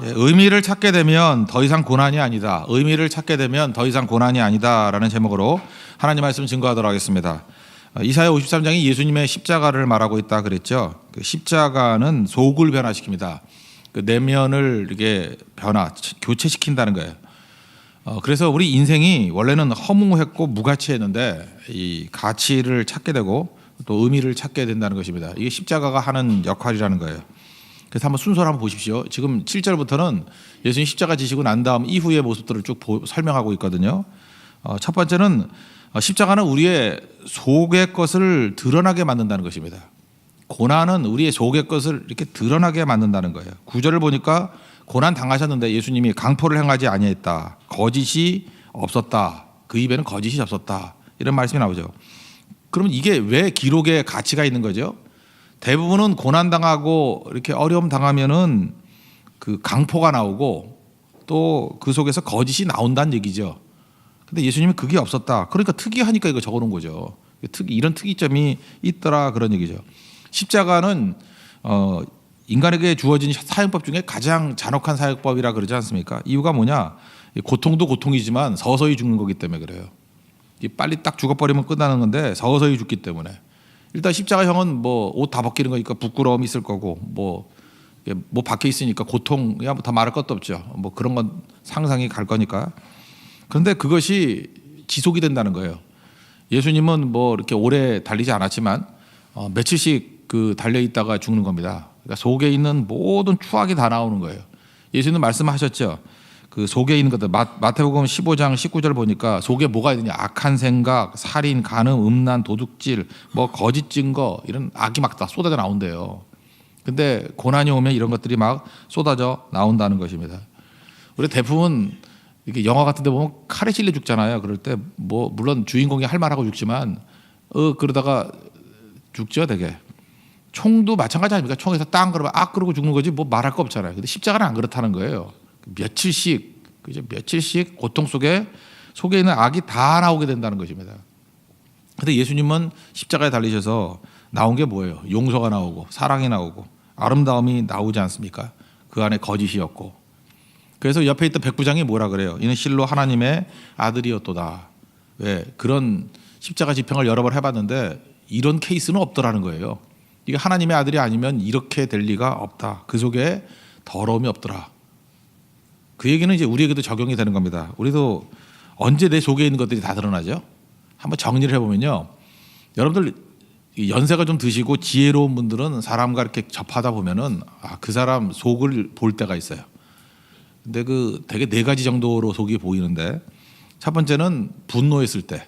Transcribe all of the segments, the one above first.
의미를 찾게 되면 더 이상 고난이 아니다. 의미를 찾게 되면 더 이상 고난이 아니다라는 제목으로 하나님 말씀 증거하도록 하겠습니다. 이사야 53장이 예수님의 십자가를 말하고 있다 그랬죠. 그 십자가는 속을 변화시킵니다. 그 내면을 이게 교체시킨다는 거예요. 그래서 우리 인생이 원래는 허무했고 무가치했는데 이 가치를 찾게 되고 또 의미를 찾게 된다는 것입니다. 이게 십자가가 하는 역할이라는 거예요. 그래서 한번 순서를 한번 보십시오. 지금 7절부터는 예수님 십자가 지시고 난 다음 이후의 모습들을 쭉 설명하고 있거든요. 첫 번째는 십자가는 우리의 속의 것을 드러나게 만든다는 것입니다. 고난은 우리의 속의 것을 이렇게 드러나게 만든다는 거예요. 9절을 보니까 고난 당하셨는데 예수님이 강포를 행하지 아니했다. 거짓이 없었다. 그 입에는 거짓이 없었다. 이런 말씀이 나오죠. 그러면 이게 왜 기록에 가치가 있는 거죠? 대부분은 고난 당하고 이렇게 어려움 당하면은 그 강포가 나오고 또 그 속에서 거짓이 나온다는 얘기죠. 근데 예수님은 그게 없었다. 그러니까 특이하니까 이거 적어놓은 거죠. 이런 특이점이 있더라 그런 얘기죠. 십자가는 인간에게 주어진 사형법 중에 가장 잔혹한 사형법이라 그러지 않습니까? 이유가 뭐냐? 고통도 고통이지만 서서히 죽는 거기 때문에 그래요. 빨리 딱 죽어버리면 끝나는 건데 서서히 죽기 때문에. 일단 십자가형은 뭐 옷 다 벗기는 거니까 부끄러움이 있을 거고 뭐 박혀 있으니까 고통이야 뭐 다 말할 것도 없죠. 뭐 그런 건 상상이 갈 거니까. 그런데 그것이 지속이 된다는 거예요. 예수님은 뭐 이렇게 오래 달리지 않았지만 며칠씩 그 달려 있다가 죽는 겁니다. 그러니까 속에 있는 모든 추악이 다 나오는 거예요. 예수님 말씀하셨죠. 그 속에 있는 것들 마태복음 15장 19절 보니까 속에 뭐가 있느냐 악한 생각, 살인, 간음, 음란, 도둑질, 뭐 거짓 증거 이런 악이 막 다 쏟아져 나온대요. 근데 고난이 오면 이런 것들이 막 쏟아져 나온다는 것입니다. 우리 대부분 이렇게 영화 같은 데 보면 칼에 찔려 죽잖아요. 그럴 때 뭐 물론 주인공이 할 말하고 죽지만 그러다가 죽죠 되게. 총도 마찬가지 아닙니까? 총에서 땅 그러면 그러고 죽는 거지 뭐 말할 거 없잖아요. 근데 십자가는 안 그렇다는 거예요. 며칠씩 고통 속에 있는 악이 다 나오게 된다는 것입니다. 근데 예수님은 십자가에 달리셔서 나온 게 뭐예요? 용서가 나오고 사랑이 나오고 아름다움이 나오지 않습니까? 그 안에 거짓이 없고. 그래서 옆에 있던 백부장이 뭐라 그래요? 이는 실로 하나님의 아들이었도다. 왜? 그런 십자가 집행을 여러 번 해봤는데 이런 케이스는 없더라는 거예요. 이게 하나님의 아들이 아니면 이렇게 될 리가 없다. 그 속에 더러움이 없더라. 그 얘기는 이제 우리에게도 적용이 되는 겁니다. 우리도 언제 내 속에 있는 것들이 다 드러나죠? 한번 정리를 해보면요. 여러분들 연세가 좀 드시고 지혜로운 분들은 사람과 이렇게 접하다 보면은 그 사람 속을 볼 때가 있어요. 근데 그 되게 네 가지 정도로 속이 보이는데 첫 번째는 분노했을 때,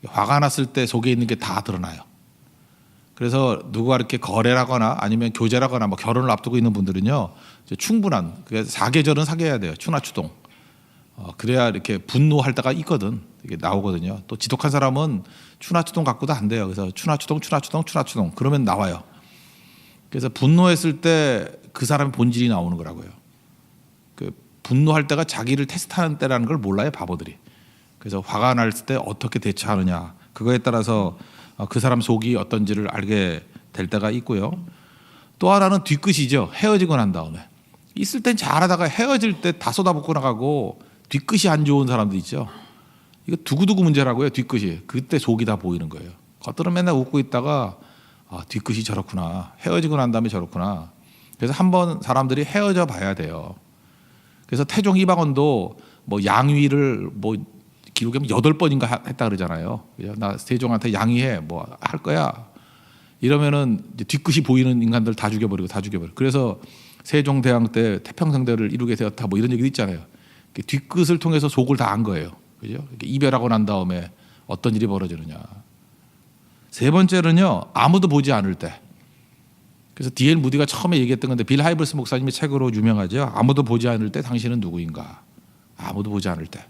화가 났을 때 속에 있는 게 다 드러나요. 그래서 누가 이렇게 거래라거나 아니면 교제라거나 뭐 결혼을 앞두고 있는 분들은요 충분한 그래서 사계절은 사귀어야 돼요. 추나추동. 그래야 이렇게 분노할 때가 있거든. 이게 나오거든요. 또 지독한 사람은 추나추동 갖고도 안 돼요. 그래서 추나추동 그러면 나와요. 그래서 분노했을 때 그 사람의 본질이 나오는 거라고요. 그 분노할 때가 자기를 테스트하는 때라는 걸 몰라요, 바보들이. 그래서 화가 날 때 어떻게 대처하느냐 그거에 따라서 그 사람 속이 어떤지를 알게 될 때가 있고요. 또 하나는 뒤끝이죠. 헤어지고 난 다음에 있을 땐 잘하다가 헤어질 때 다 쏟아붓고 나가고 뒤끝이 안 좋은 사람도 있죠. 이거 두고두고 문제라고요. 뒤끝이 그때 속이 다 보이는 거예요. 겉으로는 맨날 웃고 있다가 뒤끝이 저렇구나. 헤어지고 난 다음에 저렇구나. 그래서 한번 사람들이 헤어져 봐야 돼요. 그래서 태종 이방원도 뭐 양위를 뭐 기록에 8번인가 했다 그러잖아요. 나 세종한테 양위해 뭐 할 거야. 이러면은 이제 뒤끝이 보이는 인간들 다 죽여버리고. 그래서 세종대왕 때 태평성대를 이루게 되었다 뭐 이런 얘기도 있잖아요. 뒤끝을 통해서 속을 다 안 거예요. 그죠? 이별하고 난 다음에 어떤 일이 벌어지느냐. 세 번째는요 아무도 보지 않을 때. 그래서 D.L. 무디가 처음에 얘기했던 건데 빌 하이블스 목사님의 책으로 유명하죠. 아무도 보지 않을 때 당신은 누구인가. 아무도 보지 않을 때.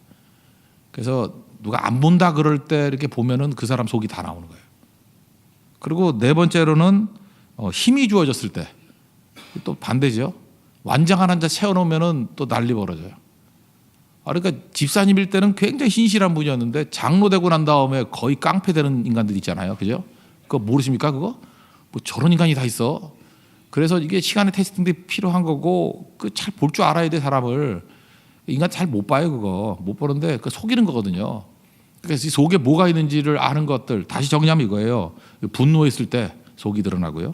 그래서 누가 안 본다 그럴 때 이렇게 보면은 그 사람 속이 다 나오는 거예요. 그리고 네 번째로는 힘이 주어졌을 때 또 반대죠. 완장한 한 잔 채워놓으면은 또 난리 벌어져요. 그러니까 집사님일 때는 굉장히 신실한 분이었는데 장로 되고 난 다음에 거의 깡패 되는 인간들 있잖아요. 그죠? 그거 모르십니까 그거? 뭐 저런 인간이 다 있어. 그래서 이게 시간의 테스팅도 필요한 거고 그 잘 볼 줄 알아야 돼 사람을. 인간 잘 못 봐요 그거. 못 보는데 그 속이는 거거든요. 그래서 이 속에 뭐가 있는지를 아는 것들 다시 정리하면 이거예요. 분노했을 때 속이 드러나고요.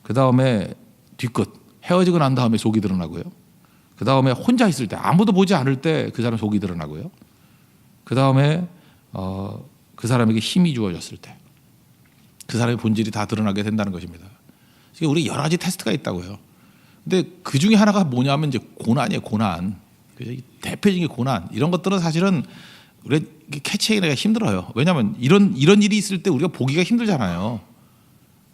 그 다음에 뒤끝 헤어지고 난 다음에 속이 드러나고요. 그 다음에 혼자 있을 때 아무도 보지 않을 때 그 사람 속이 드러나고요. 그 다음에 그 사람에게 힘이 주어졌을 때 그 사람의 본질이 다 드러나게 된다는 것입니다. 우리 여러 가지 테스트가 있다고요. 근데 그 중에 하나가 뭐냐면 이제 고난이에요. 고난. 대표적인 고난. 이런 것들은 사실은 우리 캐치하기가 힘들어요. 왜냐하면 이런 일이 있을 때 우리가 보기가 힘들잖아요.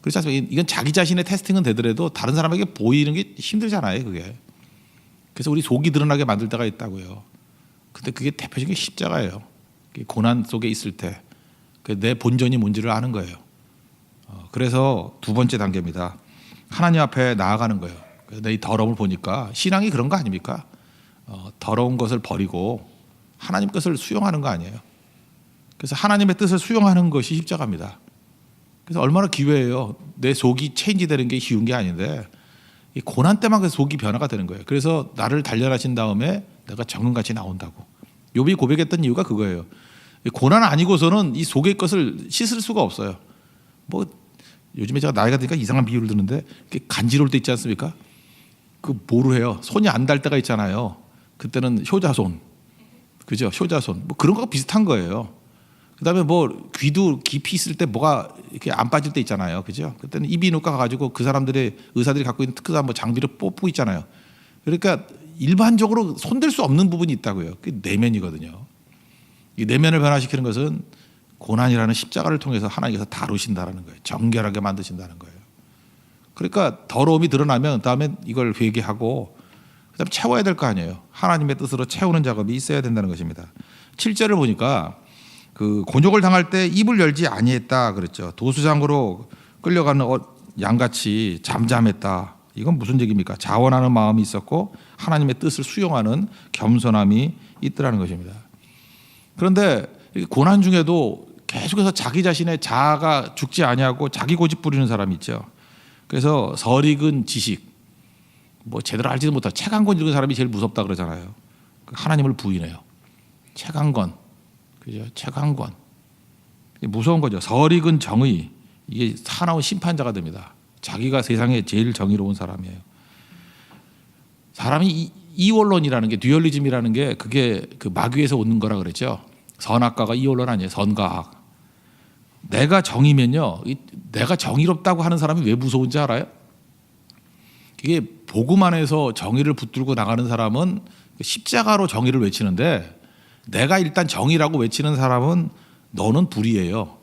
그렇지 않습니까? 이건 자기 자신의 테스팅은 되더라도 다른 사람에게 보이는 게 힘들잖아요. 그게. 그래서 우리 속이 드러나게 만들 때가 있다고요. 근데 그게 대표적인 십자가예요. 고난 속에 있을 때 내 본전이 뭔지를 아는 거예요. 그래서 두 번째 단계입니다. 하나님 앞에 나아가는 거예요. 그래서 이 더러움을 보니까 신앙이 그런 거 아닙니까? 더러운 것을 버리고 하나님 것을 수용하는 거 아니에요. 그래서 하나님의 뜻을 수용하는 것이 십자가입니다. 그래서 얼마나 기회예요. 내 속이 체인지되는 게 쉬운 게 아닌데 이 고난 때만 그 속이 변화가 되는 거예요. 그래서 나를 단련하신 다음에 내가 정금같이 나온다고. 욥이 고백했던 이유가 그거예요. 고난 아니고서는 이 속의 것을 씻을 수가 없어요. 뭐 요즘에 제가 나이가 드니까 이상한 비유를 드는데 간지러울 때 있지 않습니까? 그 뭐로 해요? 손이 안 닿을 때가 있잖아요. 그때는 효자손, 그죠? 효자손 뭐 그런 거가 비슷한 거예요. 그다음에 뭐 귀도 깊이 있을 때 뭐가 이렇게 안 빠질 때 있잖아요, 그죠? 그때는 이비인후과 가가지고 그 사람들의 의사들이 갖고 있는 특허한 뭐 장비를 뽑고 있잖아요. 그러니까 일반적으로 손댈 수 없는 부분이 있다고요. 그게 내면이거든요. 이 내면을 변화시키는 것은 고난이라는 십자가를 통해서 하나님께서 다루신다는 거예요. 정결하게 만드신다는 거예요. 그러니까 더러움이 드러나면 다음에 이걸 회개하고 그다음에 채워야 될 거 아니에요. 하나님의 뜻으로 채우는 작업이 있어야 된다는 것입니다. 7절을 보니까 그 곤욕을 당할 때 입을 열지 아니했다 그랬죠. 도수장으로 끌려가는 양같이 잠잠했다. 이건 무슨 얘기입니까? 자원하는 마음이 있었고 하나님의 뜻을 수용하는 겸손함이 있더라는 것입니다. 그런데 고난 중에도 계속해서 자기 자신의 자아가 죽지 아니하고 자기 고집 부리는 사람이 있죠. 그래서 설익은 지식, 뭐 제대로 알지도 못하고 책 한 권 읽은 사람이 제일 무섭다 그러잖아요. 하나님을 부인해요. 책 한 권, 그죠? 책 한 권. 무서운 거죠. 설익은 정의, 이게 사나운 심판자가 됩니다. 자기가 세상에 제일 정의로운 사람이에요. 사람이 이원론이라는 게 듀얼리즘이라는 게 그게 그 마귀에서 오는 거라 그랬죠. 선악과가 이원론 아니에요. 선과학. 내가 정의면요. 내가 정의롭다고 하는 사람이 왜 무서운지 알아요? 이게 복음 안에서 정의를 붙들고 나가는 사람은 십자가로 정의를 외치는데 내가 일단 정의라고 외치는 사람은 너는 불의예요.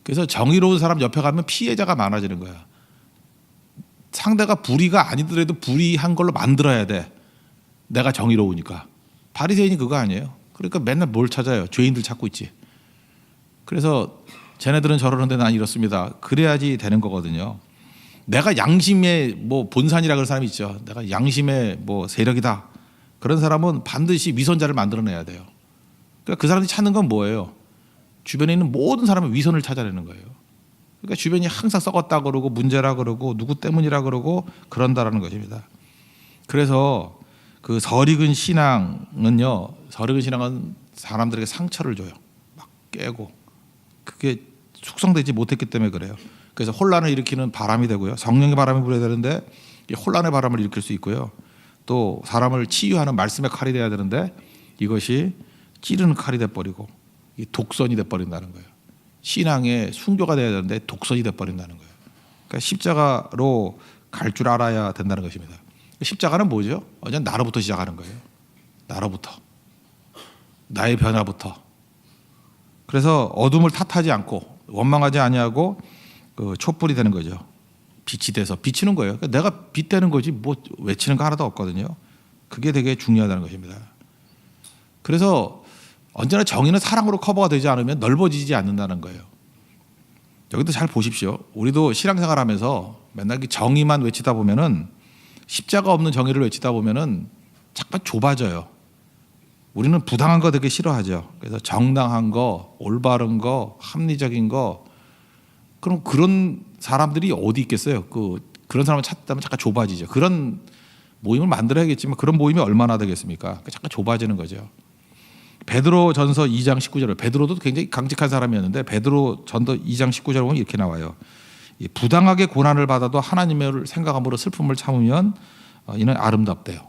그래서 정의로운 사람 옆에 가면 피해자가 많아지는 거야. 상대가 불의가 아니더라도 불의한 걸로 만들어야 돼. 내가 정의로우니까. 바리새인이 그거 아니에요. 그러니까 맨날 뭘 찾아요? 죄인들 찾고 있지. 그래서 쟤네들은 저러는데 난 이렇습니다. 그래야지 되는 거거든요. 내가 양심의 뭐 본산이라 그런 사람이 있죠. 내가 양심의 뭐 세력이다. 그런 사람은 반드시 위선자를 만들어내야 돼요. 그러니까 그 사람들이 찾는 건 뭐예요? 주변에 있는 모든 사람의 위선을 찾아내는 거예요. 그러니까 주변이 항상 썩었다 그러고 문제라 그러고 누구 때문이라 그러고 그런다라는 것입니다. 그래서 그 설익은 신앙은요. 설익은 신앙은 사람들에게 상처를 줘요. 막 깨고 그게 숙성되지 못했기 때문에 그래요. 그래서 혼란을 일으키는 바람이 되고요. 성령의 바람이 불어야 되는데 혼란의 바람을 일으킬 수 있고요. 또 사람을 치유하는 말씀의 칼이 돼야 되는데 이것이 찌르는 칼이 돼버리고 독선이 돼버린다는 거예요. 신앙의 순교가 돼야 되는데 독선이 돼버린다는 거예요. 그러니까 십자가로 갈 줄 알아야 된다는 것입니다. 십자가는 뭐죠? 그냥 나로부터 시작하는 거예요. 나로부터. 나의 변화부터. 그래서 어둠을 탓하지 않고 원망하지 아니하고 그 촛불이 되는 거죠. 빛이 돼서 비치는 거예요. 그러니까 내가 빛 되는 거지 뭐 외치는 거 하나도 없거든요. 그게 되게 중요하다는 것입니다. 그래서 언제나 정의는 사랑으로 커버가 되지 않으면 넓어지지 않는다는 거예요. 여기도 잘 보십시오. 우리도 신앙생활하면서 맨날 정의만 외치다 보면은 십자가 없는 정의를 외치다 보면은 자꾸 좁아져요. 우리는 부당한 거 되게 싫어하죠. 그래서 정당한 거, 올바른 거, 합리적인 거. 그럼 그런 사람들이 어디 있겠어요? 그 그런 사람을 찾다면 잠깐 좁아지죠. 그런 모임을 만들어야겠지만 그런 모임이 얼마나 되겠습니까? 잠깐 좁아지는 거죠. 베드로 전서 2장 19절에 베드로도 굉장히 강직한 사람이었는데 베드로 전서 2장 19절에 보면 이렇게 나와요. 부당하게 고난을 받아도 하나님을 생각함으로 슬픔을 참으면 이는 아름답대요.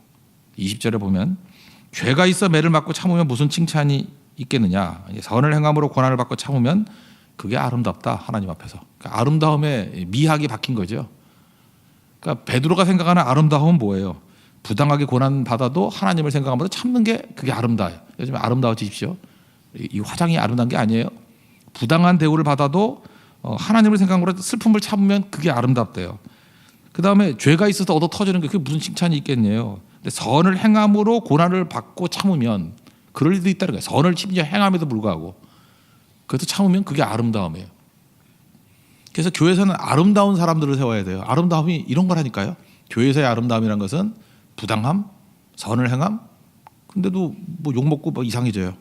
20절에 보면 죄가 있어 매를 맞고 참으면 무슨 칭찬이 있겠느냐. 선을 행함으로 고난을 받고 참으면 그게 아름답다. 하나님 앞에서. 그러니까 아름다움에 미학이 박힌 거죠. 그러니까 베드로가 생각하는 아름다움은 뭐예요? 부당하게 고난 받아도 하나님을 생각함으로 참는 게 그게 아름다워요. 요즘에 아름다워지십시오. 이 화장이 아름다운 게 아니에요. 부당한 대우를 받아도 하나님을 생각함으로 슬픔을 참으면 그게 아름답대요. 그 다음에 죄가 있어서 얻어 터지는 게 그게 무슨 칭찬이 있겠네요. 근데 선을 행함으로 고난을 받고 참으면 그럴 리도 있다는 거예요. 선을 심지어 행함에도 불구하고 그래도 참으면 그게 아름다움이에요. 그래서 교회에서는 아름다운 사람들을 세워야 돼요. 아름다움이 이런 거라니까요. 교회에서의 아름다움이란 것은 부당함, 선을 행함, 근데도 뭐 욕먹고 뭐 이상해져요.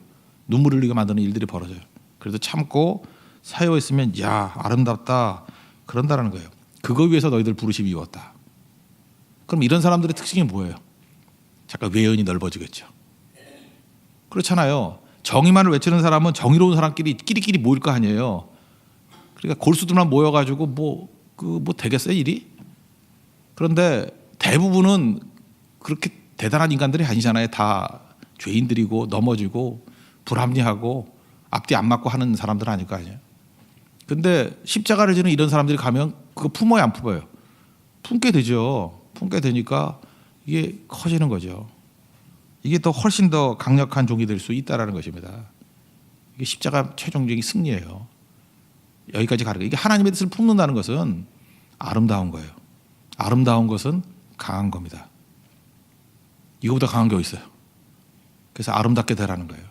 눈물 흘리게 만드는 일들이 벌어져요. 그래도 참고 사여 있으면 야 아름답다 그런다라는 거예요. 그거 위해서 너희들 부르심이 이었다. 그럼 이런 사람들의 특징이 뭐예요? 잠깐 외연이 넓어지겠죠. 그렇잖아요. 정의만을 외치는 사람은 정의로운 사람끼리 끼리끼리 모일 거 아니에요. 그러니까 골수들만 모여가지고 뭐 되겠어요 일이? 그런데 대부분은 그렇게 대단한 인간들이 아니잖아요. 다 죄인들이고 넘어지고 불합리하고 앞뒤 안 맞고 하는 사람들 아닐 거 아니에요. 근데 십자가를 지는 이런 사람들이 가면 그거 품어야 안 품어요? 품게 되죠. 품게 되니까 이게 커지는 거죠. 이게 더 훨씬 더 강력한 종이 될 수 있다라는 것입니다. 이게 십자가 최종적인 승리예요. 여기까지 가는 거예요. 이게 하나님의 뜻을 품는다는 것은 아름다운 거예요. 아름다운 것은 강한 겁니다. 이거보다 강한 게 어디 있어요? 그래서 아름답게 되라는 거예요.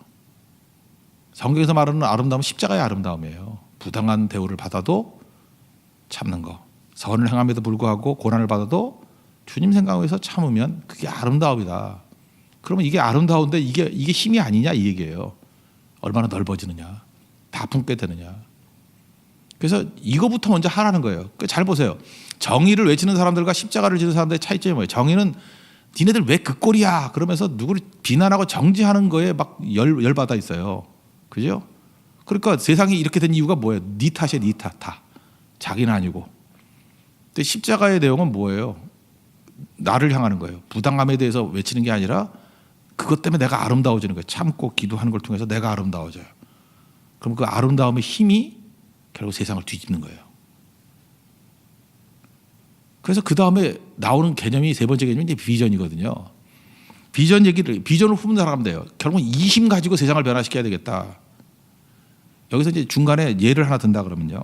성경에서 말하는 아름다움은 십자가의 아름다움이에요. 부당한 대우를 받아도 참는 거. 선을 행함에도 불구하고 고난을 받아도 주님 생각에서 참으면 그게 아름다움이다. 그러면 이게 아름다운데 이게 힘이 아니냐 이 얘기예요. 얼마나 넓어지느냐. 다 품게 되느냐. 그래서 이거부터 먼저 하라는 거예요. 잘 보세요. 정의를 외치는 사람들과 십자가를 지는 사람들의 차이점이 뭐예요? 정의는 니네들 왜 그 꼴이야? 그러면서 누구를 비난하고 정지하는 거에 막 열받아 있어요. 그죠? 그러니까 세상이 이렇게 된 이유가 뭐예요? 네 탓이에요. 네 탓. 다. 자기는 아니고. 근데 십자가의 내용은 뭐예요? 나를 향하는 거예요. 부당함에 대해서 외치는 게 아니라 그것 때문에 내가 아름다워지는 거예요. 참고 기도하는 걸 통해서 내가 아름다워져요. 그럼 그 아름다움의 힘이 결국 세상을 뒤집는 거예요. 그래서 그 다음에 나오는 개념이 세 번째 개념이 이제 비전이거든요. 비전을 품는 사람 돼요. 결국 이 힘 가지고 세상을 변화시켜야 되겠다. 여기서 이제 중간에 예를 하나 든다 그러면요.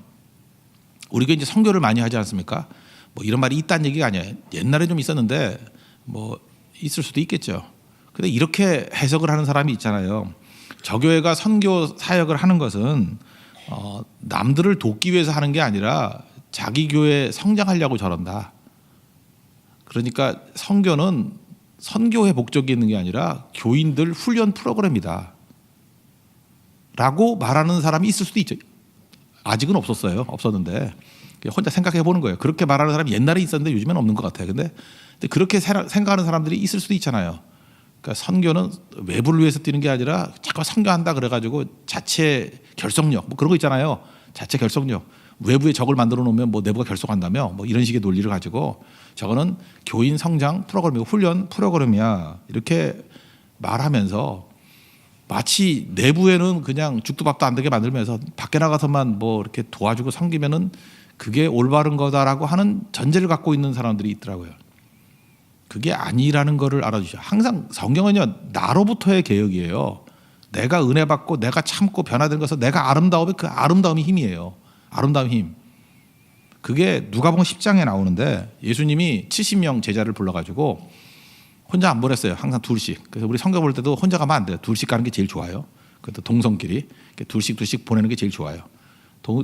우리가 이제 선교를 많이 하지 않습니까? 뭐 이런 말이 있다는 얘기가 아니에요. 옛날에 좀 있었는데 뭐 있을 수도 있겠죠. 근데 이렇게 해석을 하는 사람이 있잖아요. 저 교회가 선교 사역을 하는 것은 남들을 돕기 위해서 하는 게 아니라 자기 교회 성장하려고 저런다. 그러니까 선교는 선교의 목적이 있는 게 아니라 교인들 훈련 프로그램이다. 라고 말하는 사람이 있을 수도 있죠. 아직은 없었어요. 없었는데 혼자 생각해 보는 거예요. 그렇게 말하는 사람이 옛날에 있었는데 요즘에는 없는 것 같아요. 근데 그렇게 생각하는 사람들이 있을 수도 있잖아요. 그러니까 선교는 외부를 위해서 뛰는 게 아니라 자꾸 선교한다 그래가지고 자체 결속력 뭐 그런 거 있잖아요. 자체 결속력. 외부에 적을 만들어 놓으면 뭐 내부가 결속한다며 뭐 이런 식의 논리를 가지고 저거는 교인 성장 프로그램이고 훈련 프로그램이야. 이렇게 말하면서 마치 내부에는 그냥 죽도 밥도 안 되게 만들면서 밖에 나가서만 뭐 이렇게 도와주고 섬기면은 그게 올바른 거다라고 하는 전제를 갖고 있는 사람들이 있더라고요. 그게 아니라는 거를 알아주셔. 항상 성경은요 나로부터의 개혁이에요. 내가 은혜 받고 내가 참고 변화된 것은 내가 아름다움의 그 아름다움이 힘이에요. 아름다움 힘. 그게 누가복음 10장에 나오는데 예수님이 70명 제자를 불러가지고 혼자 안 보냈어요. 항상 둘씩. 그래서 우리 성경 볼 때도 혼자 가면 안 돼요. 둘씩 가는 게 제일 좋아요. 그것도 동성끼리 둘씩 보내는 게 제일 좋아요.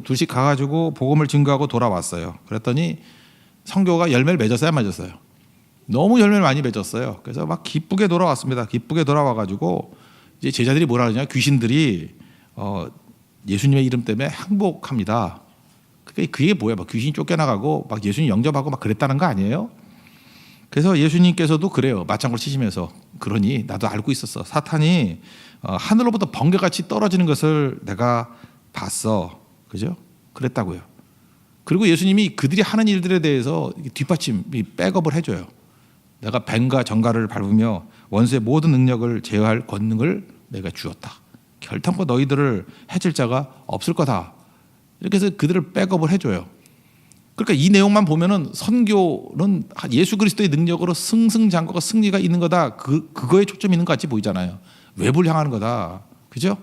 둘씩 가가지고 복음을 증거하고 돌아왔어요. 그랬더니 성교가 열매를 맺었어요, 안 맺었어요? 너무 열매를 많이 맺었어요. 그래서 막 기쁘게 돌아왔습니다. 기쁘게 돌아와가지고 이제 제자들이 뭐라 그러냐? 귀신들이 예수님의 이름 때문에 항복합니다. 그게 뭐야? 막 귀신이 쫓겨나가고 막 예수님 영접하고 막 그랬다는 거 아니에요? 그래서 예수님께서도 그래요. 맞장구를 치시면서 그러니 나도 알고 있었어. 사탄이 하늘로부터 번개같이 떨어지는 것을 내가 봤어. 그죠? 그랬다고요. 그리고 예수님이 그들이 하는 일들에 대해서 뒷받침, 백업을 해줘요. 내가 뱀과 정갈을 밟으며 원수의 모든 능력을 제어할 권능을 내가 주었다. 결탄코 너희들을 해칠 자가 없을 거다. 이렇게 해서 그들을 백업을 해줘요. 그러니까 이 내용만 보면은 선교는 예수 그리스도의 능력으로 승승장구가 승리가 있는 거다. 그거에 초점이 있는 것 같이 보이잖아요. 외부를 향하는 거다. 그죠?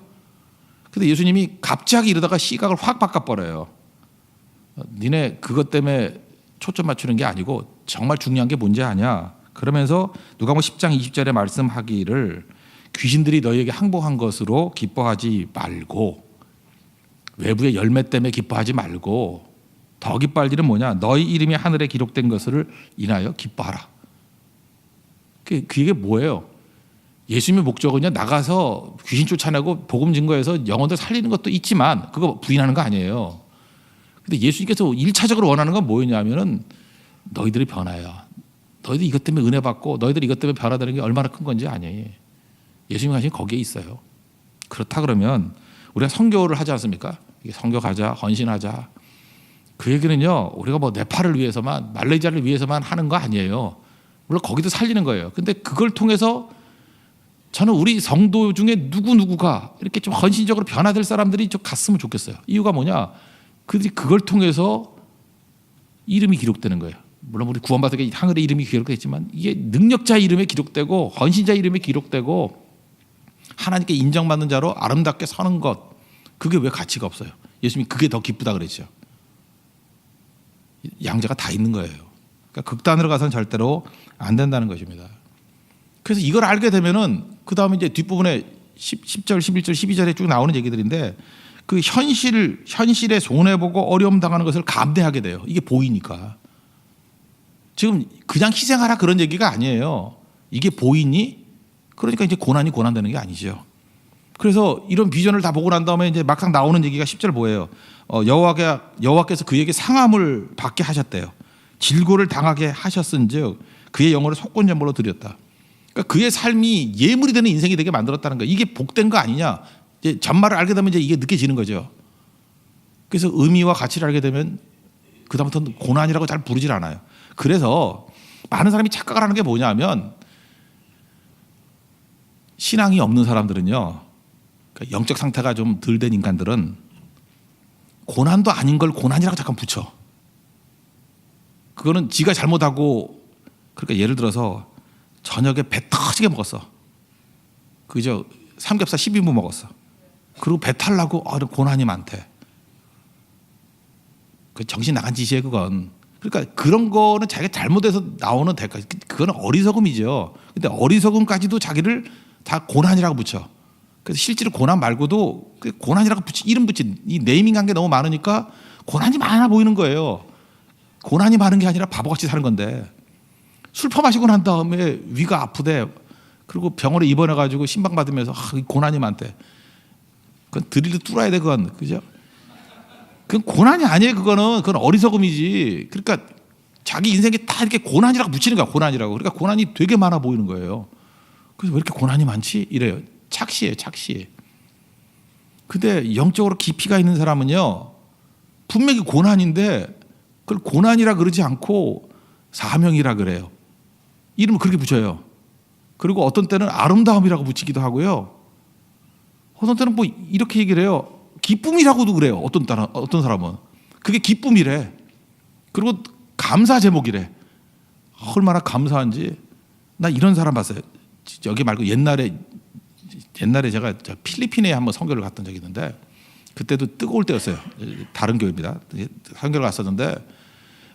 근데 예수님이 갑자기 이러다가 시각을 확 바꿔버려요. 니네 그것 때문에 초점 맞추는 게 아니고 정말 중요한 게 뭔지 아냐. 그러면서 누가복음 10장 20절에 말씀하기를 귀신들이 너희에게 항복한 것으로 기뻐하지 말고 외부의 열매 때문에 기뻐하지 말고 더 기뻐할 일은 뭐냐. 너희 이름이 하늘에 기록된 것을 인하여 기뻐하라. 그게 뭐예요? 예수님의 목적은요, 나가서 귀신 쫓아내고 복음 증거해서 영혼들 살리는 것도 있지만 그거 부인하는 거 아니에요. 근데 예수님께서 1차적으로 원하는 건 뭐였냐면은 너희들이 변화야. 너희들 이것 때문에 은혜 받고 너희들 이것 때문에 변화되는 게 얼마나 큰 건지 아니. 예수님 하신 거기에 있어요. 그렇다 그러면 우리가 선교를 하지 않습니까? 선교 가자, 헌신하자. 그 얘기는요, 우리가 뭐 네팔을 위해서만, 말레이시아를 위해서만 하는 거 아니에요. 물론 거기도 살리는 거예요. 근데 그걸 통해서 저는 우리 성도 중에 누구누구가 이렇게 좀 헌신적으로 변화될 사람들이 좀 갔으면 좋겠어요. 이유가 뭐냐? 그들이 그걸 통해서 이름이 기록되는 거예요. 물론 우리 구원받을 게 하늘의 이름이 기록되지만 이게 능력자 이름에 기록되고 헌신자 이름에 기록되고 하나님께 인정받는 자로 아름답게 서는 것, 그게 왜 가치가 없어요? 예수님이 그게 더 기쁘다 그랬죠. 양자가 다 있는 거예요. 그러니까 극단으로 가서는 절대로 안 된다는 것입니다. 그래서 이걸 알게 되면은 그 다음에 이제 뒷부분에 10절, 11절, 12절에 쭉 나오는 얘기들인데 그 현실에 손해보고 어려움 당하는 것을 감내하게 돼요. 이게 보이니까. 지금 그냥 희생하라 그런 얘기가 아니에요. 이게 보이니? 그러니까 이제 고난이 고난되는 게 아니죠. 그래서 이런 비전을 다 보고 난 다음에 이제 막상 나오는 얘기가 10절 뭐예요? 여호와께서 그에게 상함을 받게 하셨대요. 질고를 당하게 하셨은즉 그의 영혼을 속건제물로 드렸다. 그러니까 그의 삶이 예물이 되는 인생이 되게 만들었다는 거예요. 이게 복된 거 아니냐? 이제 전말을 알게 되면 이제 이게 느껴지는 거죠. 그래서 의미와 가치를 알게 되면 그 다음부터는 고난이라고 잘 부르질 않아요. 그래서 많은 사람이 착각을 하는 게 뭐냐면 신앙이 없는 사람들은요, 그러니까 영적 상태가 좀 덜 된 인간들은 고난도 아닌 걸 고난이라고 잠깐 붙여. 그거는 지가 잘못하고, 그러니까 예를 들어서 저녁에 배 터지게 먹었어. 그죠? 삼겹살 12무 먹었어. 그리고 배 탈라고 고난이 많대. 그 정신 나간 짓이에요, 그건. 그러니까 그런 거는 자기가 잘못해서 나오는 대가. 그거는 어리석음이죠. 근데 어리석음까지도 자기를 다 고난이라고 붙여. 그래서 실제로 고난 말고도 고난이라고 이름 붙인 이 네이밍 한 게 너무 많으니까 고난이 많아 보이는 거예요. 고난이 많은 게 아니라 바보같이 사는 건데 술 퍼마시고 난 다음에 위가 아프대. 그리고 병원에 입원해가지고 신방 받으면서 고난이 많대. 그건 드릴도 뚫어야 돼, 그건. 그죠? 그건 고난이 아니에요, 그건 어리석음이지. 그러니까 자기 인생에 다 이렇게 고난이라고 붙이는 거야, 고난이라고. 그러니까 고난이 되게 많아 보이는 거예요. 그래서 왜 이렇게 고난이 많지? 이래요. 착시예요, 착시. 근데 영적으로 깊이가 있는 사람은요, 분명히 고난인데 그걸 고난이라 그러지 않고 사명이라 그래요. 이름을 그렇게 붙여요. 그리고 어떤 때는 아름다움이라고 붙이기도 하고요. 어떤 때는 뭐 이렇게 얘기를 해요. 기쁨이라고도 그래요. 어떤 사람은 그게 기쁨이래. 그리고 감사 제목이래. 얼마나 감사한지. 나 이런 사람 봤어요. 여기 말고 옛날에 제가 필리핀에 한번 선교를 갔던 적이 있는데 그때도 뜨거울 때였어요. 다른 교회입니다. 선교를 갔었는데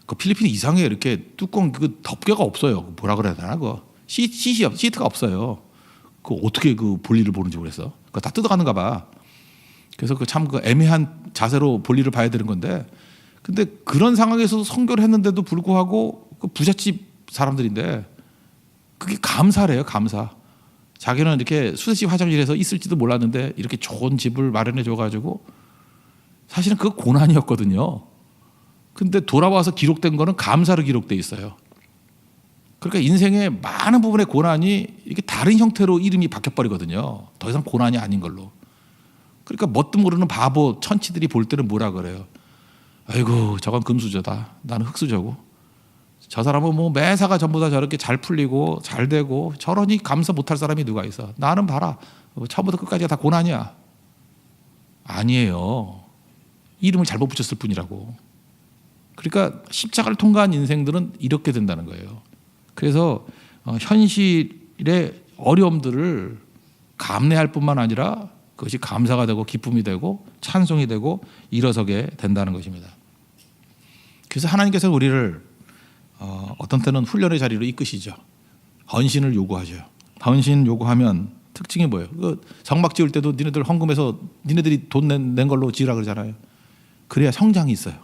그 필리핀이 이상해요. 이렇게 뚜껑 그 덮개가 없어요. 뭐라 그래야 되나? 그 시트가 없어요. 그 어떻게 그 볼일을 보는지 모르겠어. 그거 다 뜯어가는가 봐. 그래서 그 참 그 애매한 자세로 볼일을 봐야 되는 건데, 근데 그런 상황에서 선교를 했는데도 불구하고 그 부잣집 사람들인데 그게 감사래요, 감사. 자기는 이렇게 수세식 화장실에서 있을지도 몰랐는데 이렇게 좋은 집을 마련해 줘가지고 사실은 그거 고난이었거든요. 근데 돌아와서 기록된 거는 감사로 기록돼 있어요. 그러니까 인생의 많은 부분의 고난이 이게 다른 형태로 이름이 바뀌어버리거든요. 더 이상 고난이 아닌 걸로. 그러니까 뭣도 모르는 바보 천치들이 볼 때는 뭐라 그래요. 아이고 저건 금수저다. 나는 흙수저고. 저 사람은 뭐 매사가 전부 다 저렇게 잘 풀리고 잘 되고 저러니 감사 못할 사람이 누가 있어. 나는 봐라. 처음부터 끝까지가 다 고난이야. 아니에요. 이름을 잘못 붙였을 뿐이라고. 그러니까 십자가를 통과한 인생들은 이렇게 된다는 거예요. 그래서 현실의 어려움들을 감내할 뿐만 아니라 그것이 감사가 되고 기쁨이 되고 찬송이 되고 일어서게 된다는 것입니다. 그래서 하나님께서 우리를 어떤 때는 훈련의 자리로 이끄시죠. 헌신을 요구하죠. 헌신 요구하면 특징이 뭐예요? 성막 지을 때도 니네들 헌금해서 니네들이 돈 낸 걸로 지으라 그러잖아요. 그래야 성장이 있어요.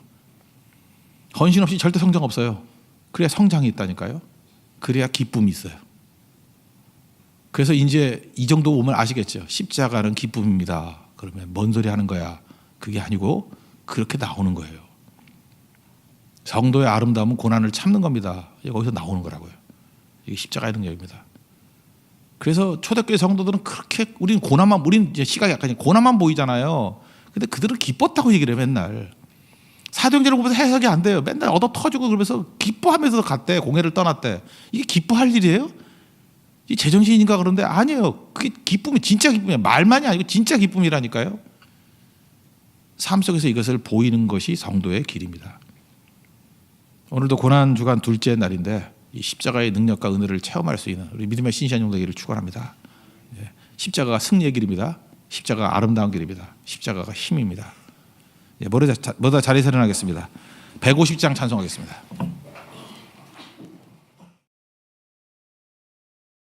헌신 없이 절대 성장 없어요. 그래야 성장이 있다니까요. 그래야 기쁨이 있어요. 그래서 이제 이 정도 오면 아시겠죠. 십자가는 기쁨입니다. 그러면 뭔 소리 하는 거야? 그게 아니고 그렇게 나오는 거예요. 성도의 아름다움은 고난을 참는 겁니다. 거기서 나오는 거라고요. 이게 십자가의 능력입니다. 그래서 초대교회 성도들은 그렇게 우린 이제 시각이 약간 고난만 보이잖아요. 근데 그들은 기뻤다고 얘기를 해요. 맨날. 사도행전을 보면서 해석이 안 돼요. 맨날 얻어 터지고 그러면서 기뻐하면서 갔대. 공회를 떠났대. 이게 기뻐할 일이에요? 이 제정신인가 그런데 아니에요. 그게 기쁨이 진짜 기쁨이에요. 말만이 아니고 진짜 기쁨이라니까요. 삶 속에서 이것을 보이는 것이 성도의 길입니다. 오늘도 고난 주간 둘째 날인데 이 십자가의 능력과 은혜를 체험할 수 있는 우리 믿음의 신실한 영도 되기를 축원합니다. 십자가가 승리의 길입니다. 십자가가 아름다운 길입니다. 십자가가 힘입니다. 모두 자리에서 일어나겠습니다. 150장 찬송하겠습니다.